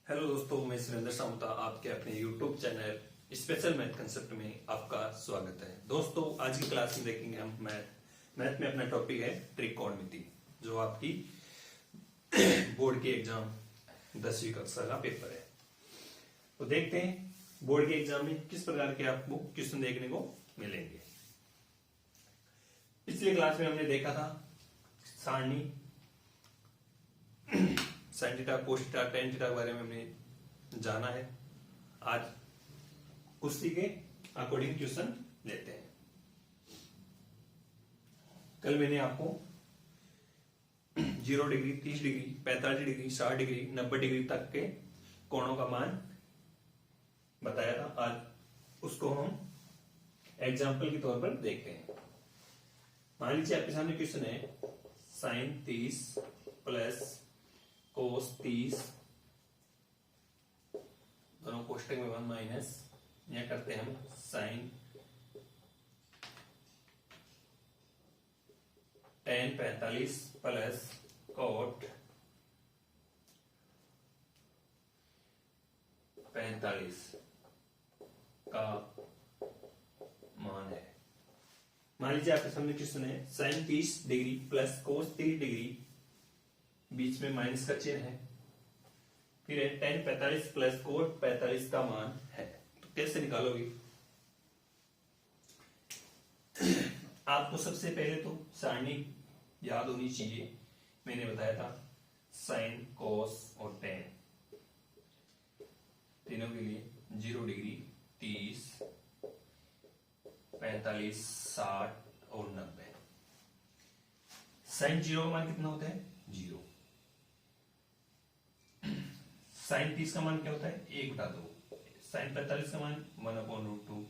Hello दोस्तों, मैं सुरेंद्र सामुता आपके अपने YouTube channel special math concept में आपका स्वागत है। दोस्तों, आज की क्लास में देखेंगे हम मैथ में अपना टॉपिक है त्रिकोणमिति, जो आपकी बोर्ड के एग्जाम 10वीं कक्षा का पेपर है। तो देखते हैं बोर्ड के एग्जाम में किस प्रकार के आपको क्वेश्चन देखने को मिलेंगे। पिछली क्लास में हमने देखा था सारणी sine theta, cos theta, tan theta के बारे में हमने जाना है। आज उसी के अकॉर्डिंग क्वेश्चन लेते हैं। कल मैंने आपको 0 degree, 30 degree, 45 degree, 60 degree, 90 degree तक के कोणों का मान बताया था। आज उसको हम एग्जाम्पल के तौर पर देखते हैं। मान लीजिए आपके सामने क्वेश्चन है साइन 30 प्लस कोस 30, दोनों कोष्टक में 1 माइनस, या करते हैं हम साइन tan 45 प्लस कोट 45 का मान है। मान लीजिए आपके सामने क्वेश्चन है sine 30 degree plus cos 30 degree, बीच में माइनस का चिन्ह है, फिर है tan 45 प्लस कोट 45 का मान है। तो कैसे निकालोगे? आपको सबसे पहले तो सारणी याद होनी चाहिए। मैंने बताया था साइन, कोस और tan तीनों के लिए 0 डिग्री, 30, 45, 60 और 90। साइन 0 का मान कितना होता है? 0। साइन 30 का मान क्या होता है? 1/2। साइन 45 का मान 1/√2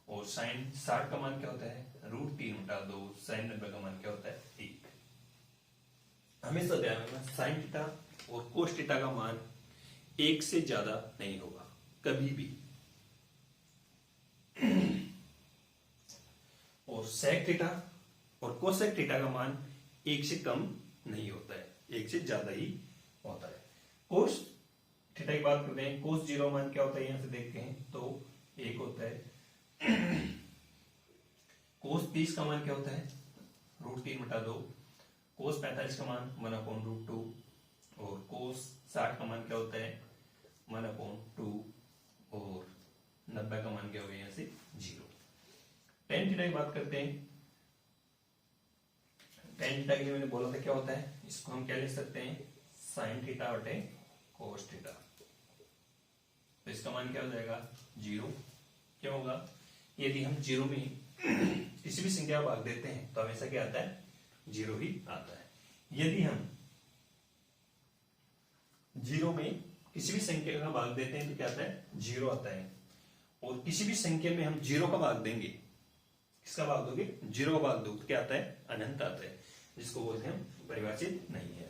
और साइन 60 का मान क्या होता है? √3/2। साइन 90 का मान क्या होता है? 1। हमेशा ध्यान रखना, साइन थीटा और कोस थीटा का मान 1 से ज्यादा नहीं होगा कभी भी, और सेक थीटा और कोसेक थीटा का मान 1 से कम नहीं होता है, 1 से ज्यादा ही होता है। कोस थीटा की बात करते हैं। कोस 0 मान क्या होता है? यहां से देखते हैं तो 1 होता है। कोस 30 का मान क्या होता है? √3/2। कोस 45 का मान 1/√2 और कोस 60 का मान क्या होता है? 1/2 और 90 का मान क्या हो गया यहां से? 0। tan थीटा की बात करते हैं। tan थीटा के लिए मैंने बोला था क्या होता है, इसको हम क्या लिख सकते हैं? साइन थीटा बटे कोस थीटा। तो इसका मान क्या हो जाएगा? 0। क्या होगा? यदि हम 0 में किसी भी संख्या भाग देते हैं तो हमेशा क्या आता है? 0 ही आता है। यदि हम 0 में किसी भी संख्या का भाग देते हैं तो क्या आता है? 0 आता है। और किसी भी संख्या में हम 0 का भाग देंगे, किसका भाग दोगे? 0 का भाग दो तो क्या आता है? अनंत आता है, जिसको बोलते हैं हम परिभाषित नहीं है।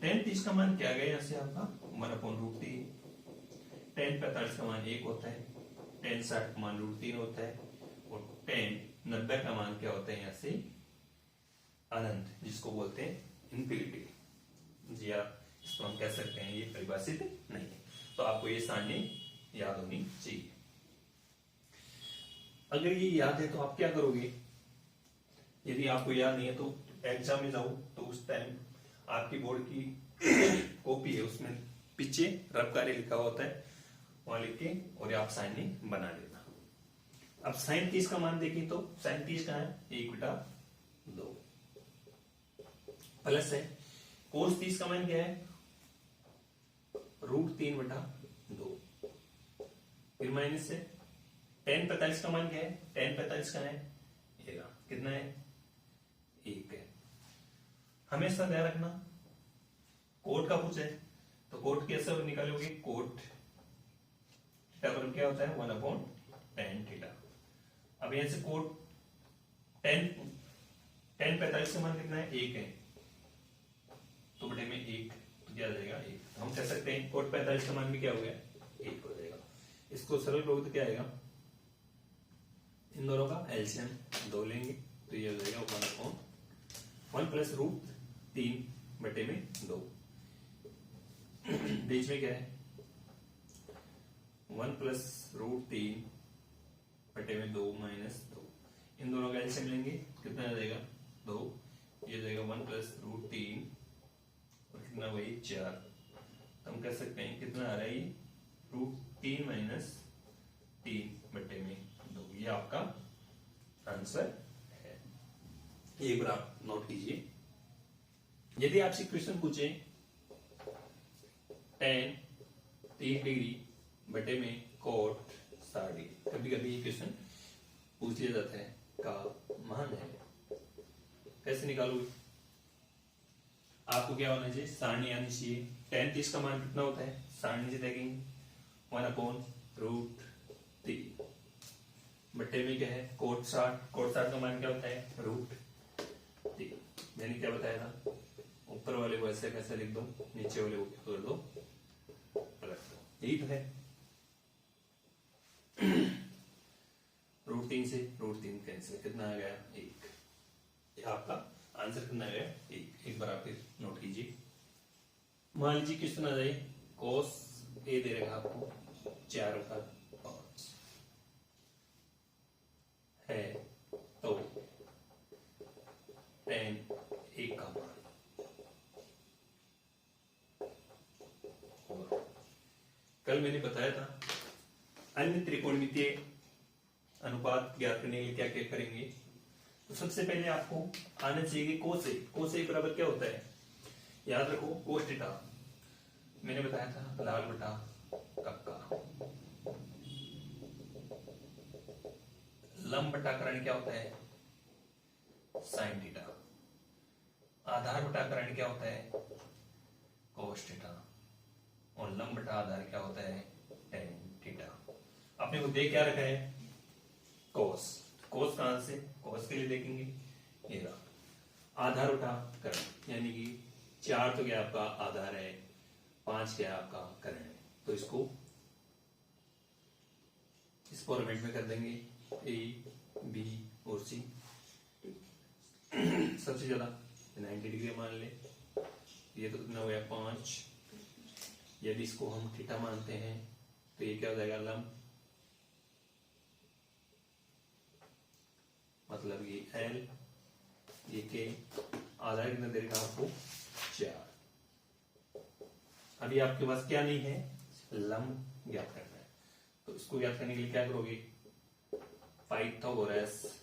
tan 30 का मान क्या गया यहां से आपका? 1/√3। tan 45 का मान 1 होता है, tan 60 का मान √3 होता है, और tan 90 का मान क्या होता है यहां से? अनंत, जिसको बोलते हैं इनफिनिटी। जी हाँ, इसको हम कह सकते हैं ये परिभाषित नहीं है। तो आपको ये सारणी याद होनी चाहिए। अगर ये याद है तो आप क्या करोगे? यदि आपको याद नहीं है तो एग्जाम में जाओ तो उस टाइम आपकी बोर्ड की कॉपी है, उसमें पीछे रफ कार्य लिखा होता है, वहां लिख के और आप सारणी बना लेना। अब साइन 30 का मान देखें तो साइन 30 का है 1/2 प्लस है कोस 30 का मान क्या है? √3/2। फिर माइनस है tan 45 का मान क्या है? tan 45 का है 1। कितना है? 1 है। हमेशा ध्यान रखना, कोट का पूछे तो कोट कैसे निकालोगे? कोट थीटा पर क्या होता है? 1/tan theta. अब यहां से कोट tan 45 का मान कितना है? 1 है, तो बटे में 1 तो क्या आ जाएगा? 1। तो हम कह सकते हैं कोट 45 का मान भी क्या हो गया? 1 हो जाएगा। इसको सरल करोगे तो क्या आएगा? इन दोनों का एलसीएम 2 लेंगे तो ये हो जाएगा 1 प्लस √3/2। बीच में क्या है 1 प्लस रूट 3 बटे में 2 माइनस 2, इन दोनों का एलसीएम लेंगे कितना आ जाएगा 2, ये जाएगा 1 प्लस रूट 3 और कितना वही 4, हम कह सकते हैं कितना आ रहा है ये रूट 3 माइनस 3 बटे में 2, ये आपका आंसर है। एक बार आप नोट कीजिए। यदि आपसे क्वेश्चन पूछे tan 3 डिग्री बटे में cot 60 डिग्री, कभी कभी ये क्वेश्चन पूछ लिया जाता है का मान है, कैसे निकालोगे? आपको क्या होना चाहिए, सारणी आनी चाहिए। tan 30 का मान कितना होता है, सारणी से देखेंगे 1/√3 बटे में क्या है cot 60 का मान क्या होता है √3। मैंने क्या बताया था, ऊपर वाले को ऐसे कैसे लिख दो, नीचे वाले को क्या कर दो, रख दो, यही तो है। √3 से √3 कैंसिल, कितना आ गया 1, ये आपका आंसर कितना आ गया 1। एक बार आप फिर नोट कीजिए। मान लीजिए क्वेश्चन आ जाए cos A दे रखा आपको 4/5 है, तो tan 1 का मान, कल मैंने बताया था अन्य त्रिकोणमितीय अनुपात ज्ञात करने के लिए क्या क्या करेंगे। तो सबसे पहले आपको आना चाहिए कि कोस ए बराबर क्या होता है, याद रखो कोस थीटा, मैंने बताया था लाल बटा कक्का, लंब बटा कर्ण क्या होता है साइन थीटा, आधार बटा कर्ण क्या होता है कोस थीटा, और लंब बटा आधार क्या होता है टेन थीटा। आपने को दे क्या रखा है कोस, कोस कहां से, कोस के लिए देखेंगे ये रहा आधार बटा कर्ण, यानी कि 4 तो क्या आपका आधार है, 5 क्या आपका कर्ण है, तो इसको इस फॉर्मेट में कर देंगे ए बी और सी। सबसे ज्यादा 90 डिग्री मान ले, ये तो कितना हो गया 5, यदि इसको हम थीटा मानते हैं तो ये क्या हो जाएगा लंब, मतलब ये L, ये के, आधार कितना दे रखा आपको 4। अभी आपके पास क्या नहीं है, लंब ज्ञात करना है, तो इसको ज्ञात करने के लिए क्या करोगे, पाइथागोरस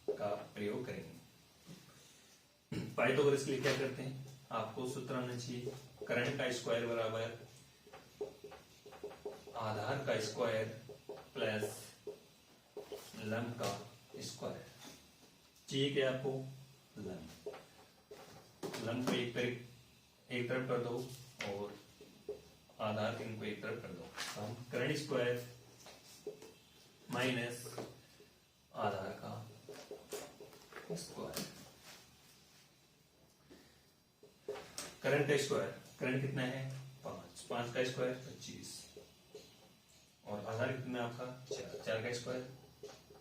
का प्रयोग करेंगे। पाइथागोरस के लिए क्या करते हैं, आपको सूत्र आना चाहिए कर्ण का स्क्वायर बराबर आधार का स्क्वायर प्लस लंब का स्क्वायर, चाहिए क्या आपको लंब, लंब को एक तरफ कर दो और आधार को एक तरफ कर दो, हम कर्ण स्क्वायर माइनस आधार का स्क्वायर, कर्ण का स्क्वायर, कर्ण कितना है 5, 5 का स्क्वायर 25, और आधार कितना आपका 4, 4 का स्क्वायर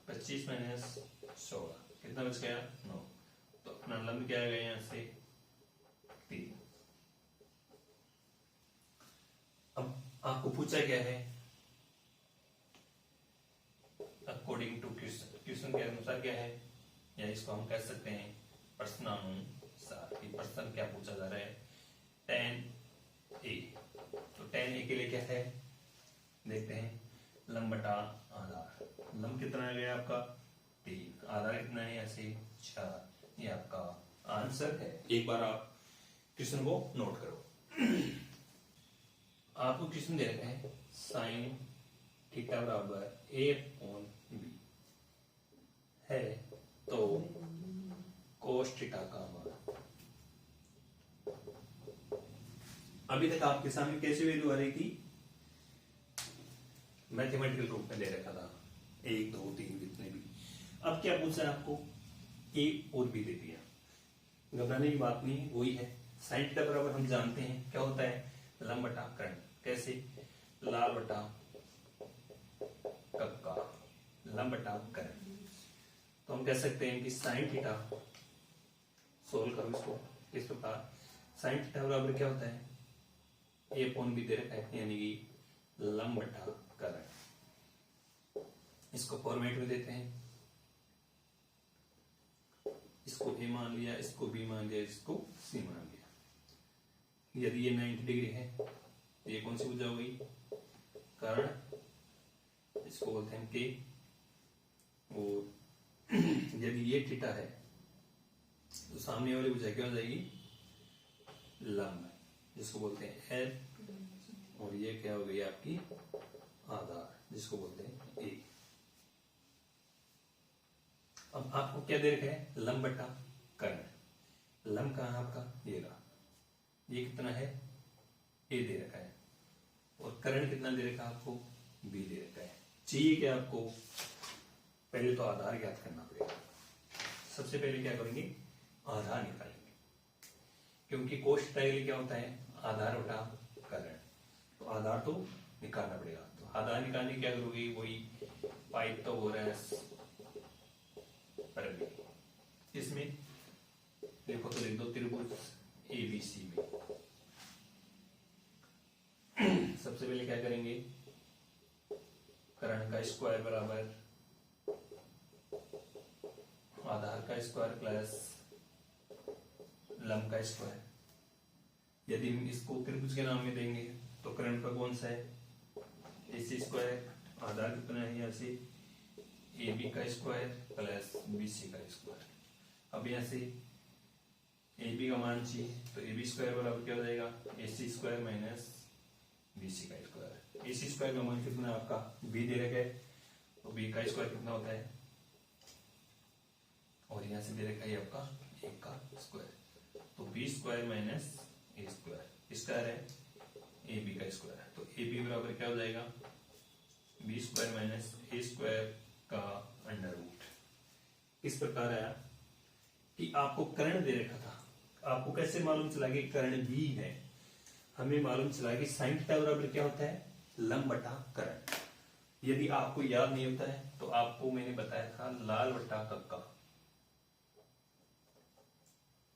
25 माइनस 16, कितना बच गया 9, तो अपना लंब क्या आ गया यहाँ से 3। अब आपको पूछा क्या है, अकॉर्डिंग टू क्वेश्चन, क्वेश्चन के अनुसार क्या है, या इसको हम कह सकते हैं प्रश्नानुसार, कि प्रश्न क्या पूछा जा रहा है tan A, तो tan A के लिए क्या है देखते हैं, लंब बटा आधार, लंब कितना आ गया आपका 3, आधार कितना है ऐसे 4, ये आपका आंसर है। एक बार आप क्वेश्चन को नोट करो। आपको क्वेश्चन दे रखा है साइन थीटा बराबर A/B है, तो कोस थीटा का मान, अभी तक आपके सामने कैसे वैल्यू आ रही थी, मैथमेटिकल रूप में दे रखा था 1 2 3 जितने भी, अब क्या पूछा है आपको A और B दे दिया, घबराने की बात नहीं, वही है साइन थीटा बराबर हम जानते हैं क्या होता है लंब बटा कर्ण, कैसे लाल बटा कक्का लंब बटा कर्ण, तो हम कह सकते हैं कि साइन थीटा, सोल्व करो इसको इस प्रकार, साइन थीटा बराबर क्या होता है, ए अपॉन बी दे रखा है, यानी कि लंब बटा करण। इसको फॉर्मेट में देते हैं, इसको ए मान लिया, इसको बी मान लिया, इसको सी मान लिया। यदि ये 90 डिग्री है तो ये कौन सी भुजा हुई, कर्ण, इसको बोलते हैं के। और यदि ये थीटा है तो सामने वाली भुजा क्या हो जाएगी, लंब, जिसको बोलते हैं एल, और ये क्या हो गई आपकी आधार, जिसको बोलते हैं ए। अब आपको क्या दे रखा है, लंब बटा कर्ण। लंब कहां है आपका, ये रहा, ये कितना है, ए दे रखा है, और कर्ण कितना दे रखा है आपको, बी दे रखा है। चाहिए क्या आपको, पहले तो आधार ज्ञात करना पड़ेगा। सबसे पहले क्या करेंगे, आधार निकालेंगे, क्योंकि कोष्ठ के लिए क्या होता है, आधार बटा कर्ण, तो आधार तो निकालना पड़ेगा। तो आधार निकालने क्या करोगे, वही पाइथागोरस प्रमेय। इसमें देखो तो लिख दो त्रिभुज एबीसी में। सबसे पहले क्या करेंगे, कर्ण का स्क्वायर बराबर आधार का स्क्वायर प्लस लंब का स्क्वायर। यदि हम इसको त्रिभुज के नाम में देंगे तो कर्ण का कौन सा है, AC स्क्वायर, आधार कितना है यहाँ से AB का स्क्वायर प्लस BC का स्क्वायर। अब यहाँ से AB का मान चाहिए तो AB स्क्वायर बराबर क्या हो जाएगा, AC स्क्वायर माइनस BC का स्क्वायर। AC स्क्वायर का मान कितना है आपका, B दे रखा है, तो B का स्क्वायर कितना होता है, और यहाँ से दे रखा है आपका A का स्क्वायर, तो B square minus A square, square है AB का स्क्वायर, तो AB बराबर क्या हो जाएगा, B square minus A square का अंडर रूट। इस प्रकार आया कि आपको कर्ण दे रखा था, आपको कैसे मालूम चला कि कर्ण भी है, हमें मालूम चला कि साइन थीटा बराबर क्या होता है, लंब बटा कर्ण। यदि आपको याद नहीं होता है तो आपको मैंने बताया था लाल बटा कक्का,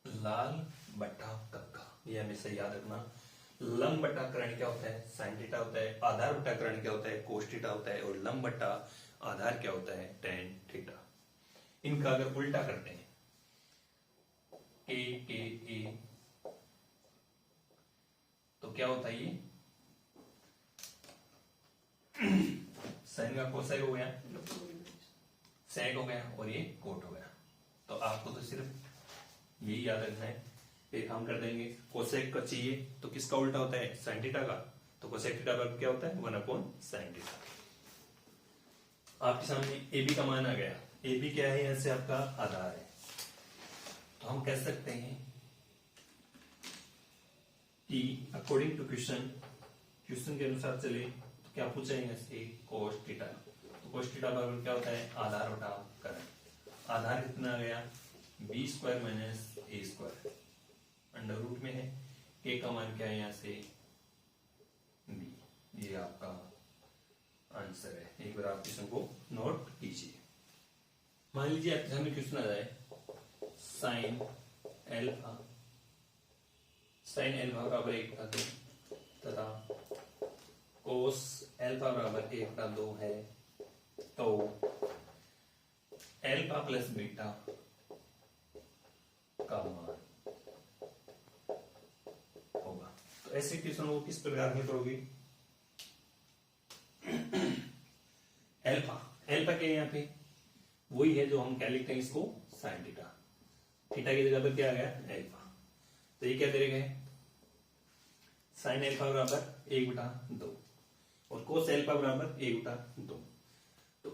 लाल बटा कक्का, ये हमेशा याद रखना। लंब बटा कर्ण क्या होता है, साइन थीटा होता है, आधार बटा कर्ण क्या होता है, कोस थीटा होता है, और लंब बटा आधार क्या होता है, टेन थीटा। इनका अगर उल्टा करते हैं, ए तो क्या होता है, ये साइन का कोसाइन हो गया, सेक हो गया, और ये कोट हो गया। तो आपको तो सिर्फ यही याद रखना है। फिर हम कर देंगे कोसेक का चाहिए तो किसका उल्टा होता है, साइन थीटा का, तो कोसेक थीटा बराबर क्या होता है, 1/sin थीटा। आपके सामने AB का मान आ गया, AB क्या है, यहां से आपका आधार है, तो हम कह सकते हैं कि अकॉर्डिंग टू क्वेश्चन के अनुसार चले तो क्या पूछा है, इससे कोस थीटा, तो कोस थीटा बराबर क्या होता है, आधार बटा कर्ण। आधार कितना आ गया, B square minus A square, under root में है, K का मान क्या है, यहाँ से B। ये आपका आंसर है। एक बार आप क्वेश्चन को नोट कीजिए। मान लीजिए आपके सामने क्वेश्चन आ जाए, साइन एल्फा बराबर 1/2 तथा कोस एल्फा बराबर 1/2 है, तो एल्फा प्लस बीटा का मान होगा। तो ऐसे क्वेश्चन को किस प्रकार में करोगे, एल्फा के यहाँ पे वही है जो हम क्या लिखते हैं, इसको साइन थीटा, थीटा की जगह पर क्या आ गया, एल्फा। तो ये क्या दे रहे हैं, साइन एल्फा बराबर 1/2 और कोस एल्फा बराबर 1/2। तो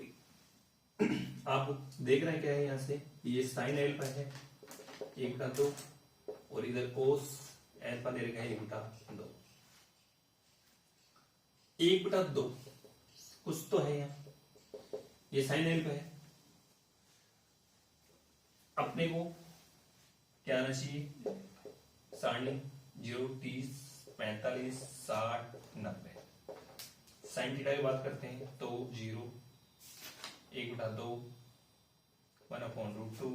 आप देख रहे हैं क्या है, यहां से ये साइन एल्फा है 1/2 और इधर कोस एल्फा दे रखा है 1/2। 1/2 कुछ तो है यहाँ, ये साइन एल्फा है, अपने को क्या आना चाहिए, सारणी 0, 30, 45, 60, 90। साइन थीटा की बात करते हैं तो 0, 1/2, 1/√2,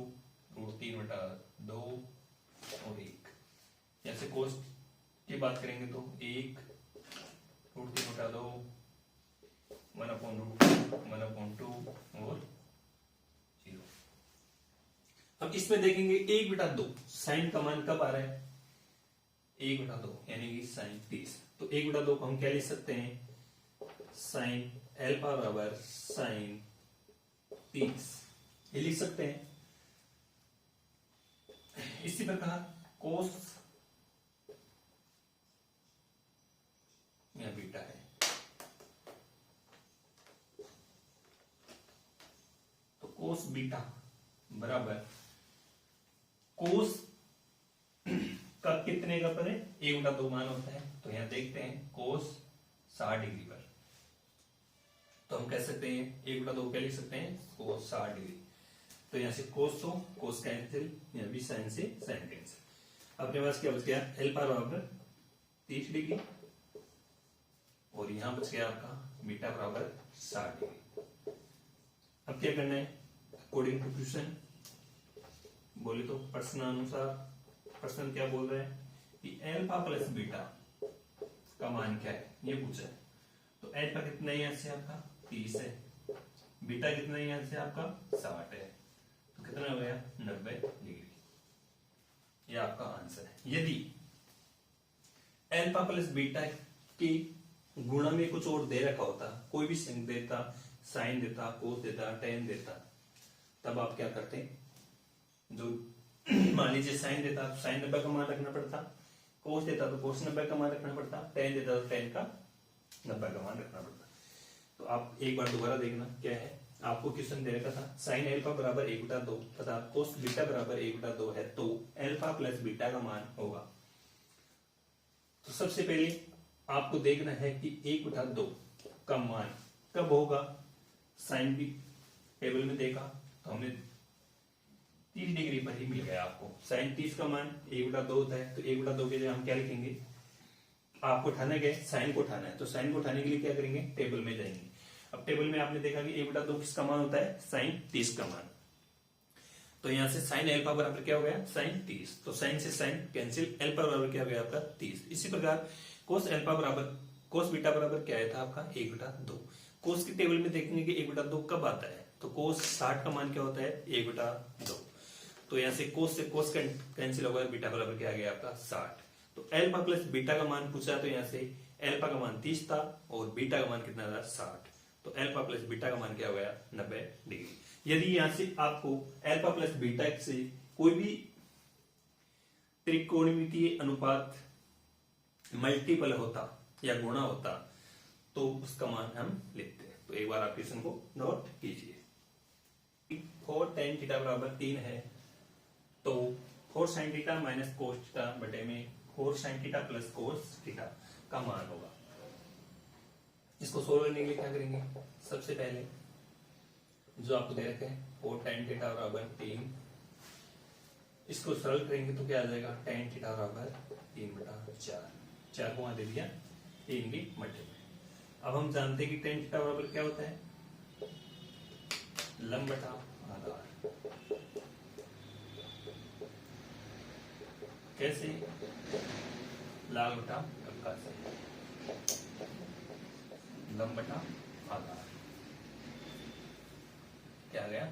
√3/2 और 1। जैसे कोस की बात करेंगे तो 1√3 उठा दो, 1/√2, 1/2 और 0। अब इसमें देखेंगे 1/2 साइन का मान कब आ रहा है, 1/2 यानी कि साइन 30। तो 1/2 को हम क्या लिख सकते हैं, साइन एल्फा बराबर साइन 30 ये लिख सकते हैं। इसी प्रकार कोस या बीटा है, तो कोस बीटा बराबर कोस का कितने का पर है, 1/2 मान होता है। तो यहां देखते हैं कोस 60 डिग्री पर, तो हम कह सकते हैं 1/2 क्या लिख सकते हैं, कोस 60 डिग्री। तो यहां से कोस तो कोस कैंसिल, यहां भी साइन से साइन कैंसिल। अपने पास क्या बच गया, एल्फा बराबर 30 डिग्री और यहां बच गया आपका बीटा बराबर 60 डिग्री। अब क्या करना है, अकॉर्डिंग टू क्वेश्चन बोले तो प्रश्नानुसार, प्रश्न क्या बोल रहे हैं कि एल्फा प्लस बीटा का मान क्या है ये पूछा है। तो एल्फा कितना है यहां से आपका 30 है, बीटा कितना है यहां से आपका 60 है, तो कितना हो गया 90 डिग्री। ये आपका आंसर है। यदि एल्फा प्लस बीटा की गुणा में कुछ और दे रखा होता, कोई भी संख्या देता, साइन देता, कोस देता, टेन देता, तब आप क्या करते, जो मान लीजिए साइन देता तो साइन 90 का मान रखना पड़ता, कोस देता तो कोस 90 का मान रखना पड़ता, टेन देता तो टेन का 90 का मान रखना पड़ता। तो आप एक बार दोबारा देखना क्या है, आपको क्वेश्चन दे रखा था साइन एल्फा बराबर 1/2 तथा कोस बीटा बराबर 1/2 है, तो एल्फा प्लस बीटा का मान होगा। तो सबसे पहले आपको देखना है कि 1/2 का मान कब होगा, साइन भी टेबल में देखा तो हमने 30 डिग्री पर ही मिल गया आपको। साइन 30 का मान 1/2 होता है, तो 1/2 के लिए हम क्या लिखेंगे, आपको उठाना क्या है, साइन को उठाना है। तो साइन को उठाने के लिए क्या करेंगे, टेबल में जाएंगे। अब टेबल में आपने देखा कि 1/2 किसका मान होता है, साइन 30 का मान। तो यहां से साइन एल्फा बराबर क्या हो गया, साइन 30। तो साइन से साइन कैंसिल, एल्फा बराबर क्या हो गया आपका 30। इसी प्रकार कोस एल्फा बराबर कोस बीटा बराबर क्या आया था आपका 1/2। कोस की टेबल में देखेंगे कि 1/2 कब आता है, तो कोस 60 का मान क्या होता है 1/2। तो यहां से कोस कैंसिल होगा, बीटा बराबर क्या आ गया आपका 60। तो एल्फा प्लस बीटा का मान पूछा, तो यहां से एल्फा का मान 30 था और बीटा का मान कितना था 60। तो एल्फा प्लस बीटा का मान क्या हो गया 90 डिग्री। यदि यहां से आपको एल्फा प्लस बीटा से कोई भी त्रिकोणमितीय अनुपात मल्टीपल होता या गुणा होता तो उसका मान हम लिखते हैं। तो एक बार आप क्वेश्चन को नोट कीजिए। 4 tan थीटा बराबर 3 है, तो 4 sin theta minus cos theta बटे में 4 sin theta plus cos theta का मान होगा। इसको सोल्व करने के लिए क्या करेंगे, सबसे पहले जो आपको दे रखे हैं 4 tan थीटा बराबर 3, इसको सरल करेंगे तो क्या आ जाएगा, tan थीटा बराबर 3/4, 4 को वहां दे दिया 3 की मल्टीप्लाई। अब हम जानते हैं कि tan थीटा बराबर क्या होता है, लंब बटा आधार। कैसे, लाल बटा हल्का से, लंब बटा आधार क्या आ गया,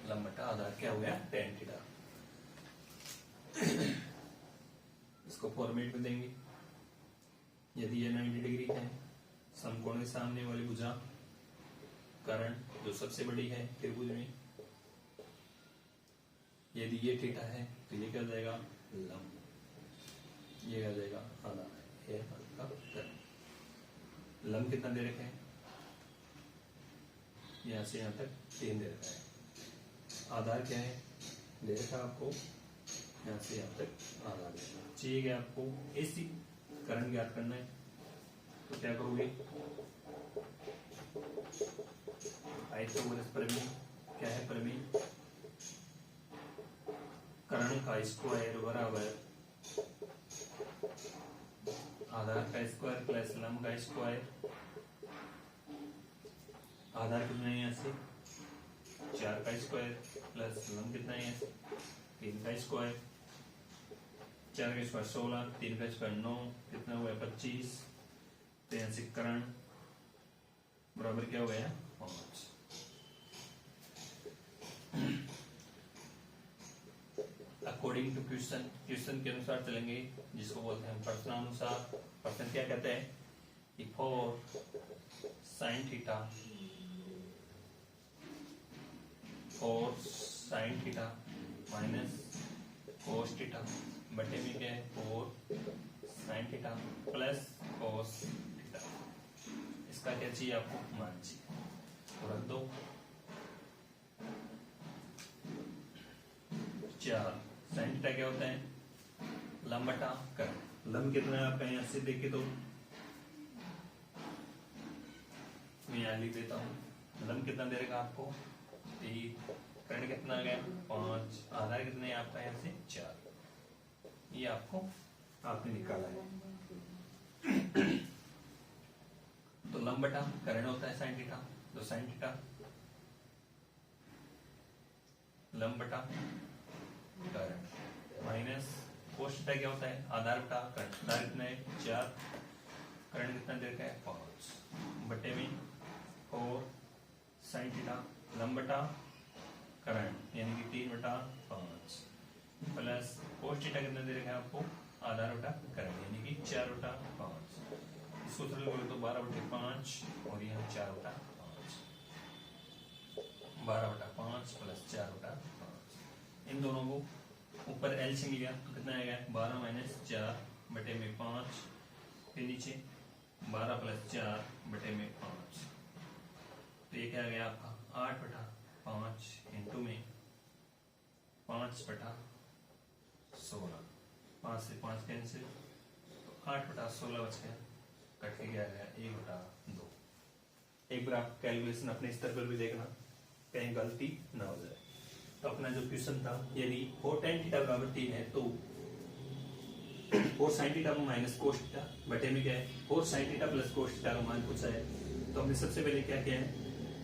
लंब बटा आधार क्या हो गया tan थीटा। इसको फॉर्मेट में देंगे, यदि ये 90 डिग्री है, समकोण के सामने वाली भुजा कर्ण जो सबसे बड़ी है त्रिभुज में, यदि ये थीटा है तो ये क्या जाएगा लंब, ये क्या जाएगा आधार, ये आपका कर्ण। लंब कितना दे रखे हैं, यहां से यहां तक 3 दे रखा है। आधार क्या है दे रखा आपको, यहां से यहां तक आधार देना चाहिए। आपको ऐसी कर्ण ज्ञात करना है, तो क्या करोगे, आयतोगोनस प्रमेय क्या है, प्रमेय कर्ण का स्क्वायर बराबर आधार का स्क्वायर प्लस लंब का स्क्वायर। आधार कितना है यहां से 4 का स्क्वायर प्लस लंब कितना है 3 का स्क्वायर। 4 का स्क्वायर 16, 3 का स्क्वायर 9, कितना हुआ 25, तो यहाँ से करण बराबर क्या हो गया 5। अकॉर्डिंग टू क्वेश्चन, क्वेश्चन के अनुसार चलेंगे, जिसको बोलते हैं प्रश्नानुसार। प्रश्न क्या कहते हैं कि for sine theta, for sine theta minus cos theta बटे में क्या है 4 sine theta plus cos theta, इसका क्या चाहिए आपको मान चाहिए, तो रख दो। 4 साइन थीटा क्या होता है लंब बटा कर्ण। लंब कितना है आपका यहाँ से देखे तो मैं यहाँ लिख देता हूँ। लंब कितना दे रहेगा आपको 3, कर्ण कितना आ गया 5, आधार कितना है आपका यहाँ से 4, ये आपको आपने निकाला है। तो लंब बटा कर्ण होता है साइन थीटा, तो साइन थीटा लंब बटा कर्ण माइनस कोस थीटा क्या होता है आधार बटा कर्ण। आधार कितना है 4, कर्ण कितना दे रखा है 5 बटे में 4 साइन थीटा लंब बटा कर्ण यानी कि 3 बटा 5 प्लस कोस थीटा कितना दे रखा है आपको आधार बटा कर्ण यानी कि 4 बटा 5। इसको सरल करो तो 12 बटे 5 और यहाँ 4 बटा 5, 12 बटा 5 प्लस 4 बटा 5। इन दोनों को ऊपर एलसीएम लिया तो कितना आएगा 12 माइनस 4 बटे में 5, फिर नीचे 12 प्लस 4 बटे में 5, तो ये क्या आ गया आपका 8 बटा 5 इंटू में 5 बटा 16, 5 से 5 कैंसिल, तो 8 बटा 16 बच गया, कट के क्या गया 1 बटा 2। एक बार आप कैलकुलेशन अपने स्तर पर भी देखना कहीं गलती ना हो जाए। तो अपना जो क्वेश्चन था यदि 4 tan थीटा बराबर 3 है तो 4 sin theta minus cos theta बटे में क्या है 4 sin theta plus cos theta का मान पूछा है। तो हमने सबसे पहले क्या किया है,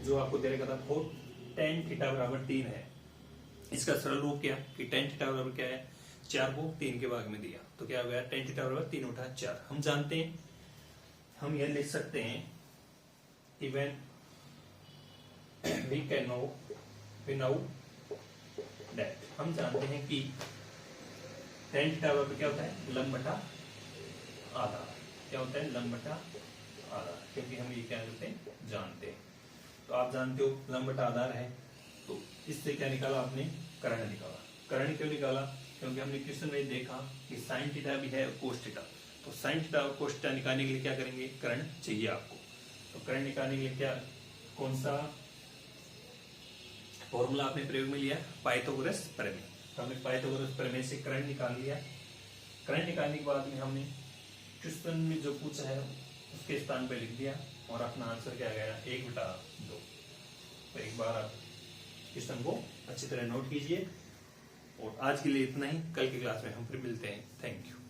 जो आपको दे रखा था 4 tan थीटा बराबर 3 है, इसका सरल रूप क्या कि tan थीटा बराबर क्या है 4 को 3 के भाग में दिया, तो क्या हो गया tan थीटा बराबर 3 बटा 4। हम जानते हैं, हम यह लिख सकते हैं इवन वी नो दैट, हम जानते हैं कि tan थीटा बराबर क्या होता है लंब बटा आधार, क्या होता है लंब बटा आधार, क्योंकि हम ये क्या करते हैं जानते हैं। तो आप जानते हो लंब बटा आधार है, तो इससे क्या निकाला आपने कर्ण निकाला। कर्ण क्यों निकाला, क्योंकि हमने क्वेश्चन में देखा कि साइन थीटा भी है और कोस थीटा, तो साइन थीटा और कोस थीटा निकालने के लिए क्या करेंगे कर्ण चाहिए आपको। तो कर्ण निकालने के लिए क्या कौन सा फॉर्मूला आपने प्रयोग में लिया पाइथागोरस प्रमेय, तो हमने पाइथागोरस प्रमेय से कर्ण निकाल लिया। कर्ण निकालने के बाद में हमने क्वेश्चन में जो पूछा है उसके स्थान पे लिख दिया और अपना आंसर क्या गया 1 बटा 2। तो एक बार आप क्वेश्चन को अच्छी तरह नोट कीजिए। और आज के लिए इतना ही, कल की क्लास में हम फिर मिलते हैं। Thank you.